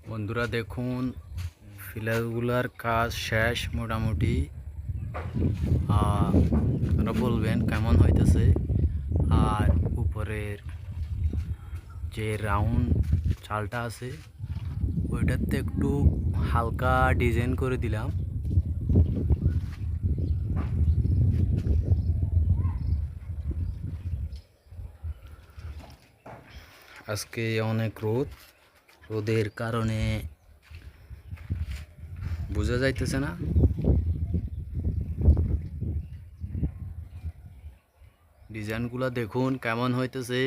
বন্ধুরা দেখুন ফিলারগুলার কাজ শেষ মোটামুটি। আপনারা বলবেন কেমন হইতেছে। আর উপরের যে রাউন্ড চালটা আছে ওইটাতে একটু হালকা ডিজাইন করে দিলাম। আজকে অনেক রোদের কারণে বোঝা যাইতেছে না। ডিজাইনগুলো দেখুন কেমন হইতেছে।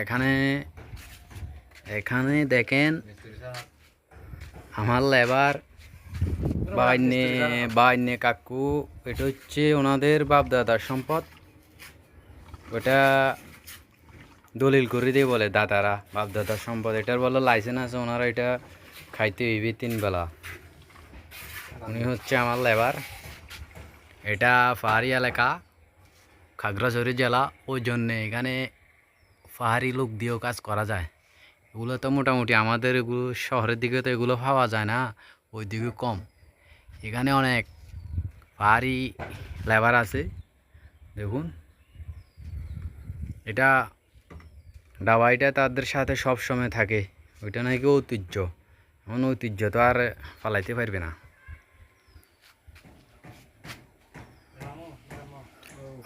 এখানে এখানে দেখেন আমার লেবার বাইনে কাকু, এটা হচ্ছে ওনাদের বাপ দাদার সম্পদ। ওটা দলিল করে দিয়ে বলে দাদারা বাপ দাদার সম্পদ, এটার বলে লাইসেন্স আছে, ওনারা এটা খাইতে হইবে 3 বেলা। উনি হচ্ছে আমার লেবার। এটা পাহাড়ি এলাকা, খাগড়াছড়ি জেলা, ওই জন্যে এখানে পাহাড়ি লোক দিয়েও কাজ করা যায়। এগুলো তো মোটামুটি আমাদের এগুলো শহরের দিকে তো এগুলো পাওয়া যায় না, ওই দিকে কম। এখানে অনেক পাহাড়ি লেবার আছে। দেখুন এটা ডাবাইটা তাদের সাথে সব সময় থাকে, ওইটা নাকি ঐতিহ্য। এমন ঐতিহ্য তো আর পালাইতে পারবে না।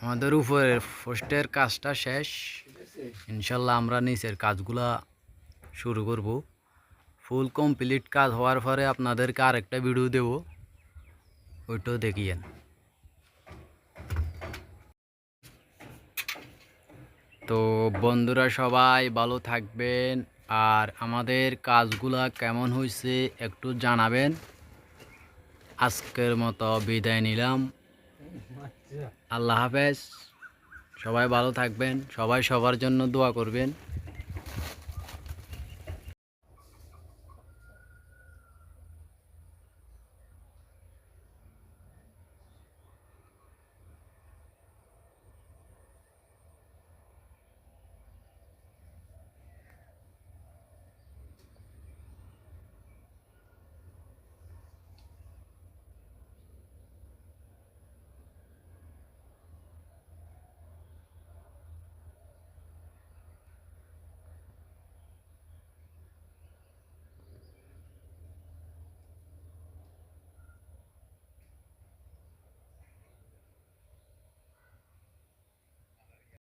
আমাদের উপরের পোস্টের কাজটা শেষ, ইনশাল্লাহ আমরা নিচের কাজগুলা শুরু করব। ফুল কমপ্লিট কাজ হওয়ার পরে আপনাদেরকে আরেকটা ভিডিও দেব, ওইটাও দেখিয়েন। তো বন্ধুরা সবাই ভালো থাকবেন, আর আমাদের কাজগুলা কেমন হয়েছে একটু জানাবেন। আজকের মতো বিদায় নিলাম, আল্লাহ হাফেজ। সবাই ভালো থাকবেন, সবাই সবার জন্য দোয়া করবেন।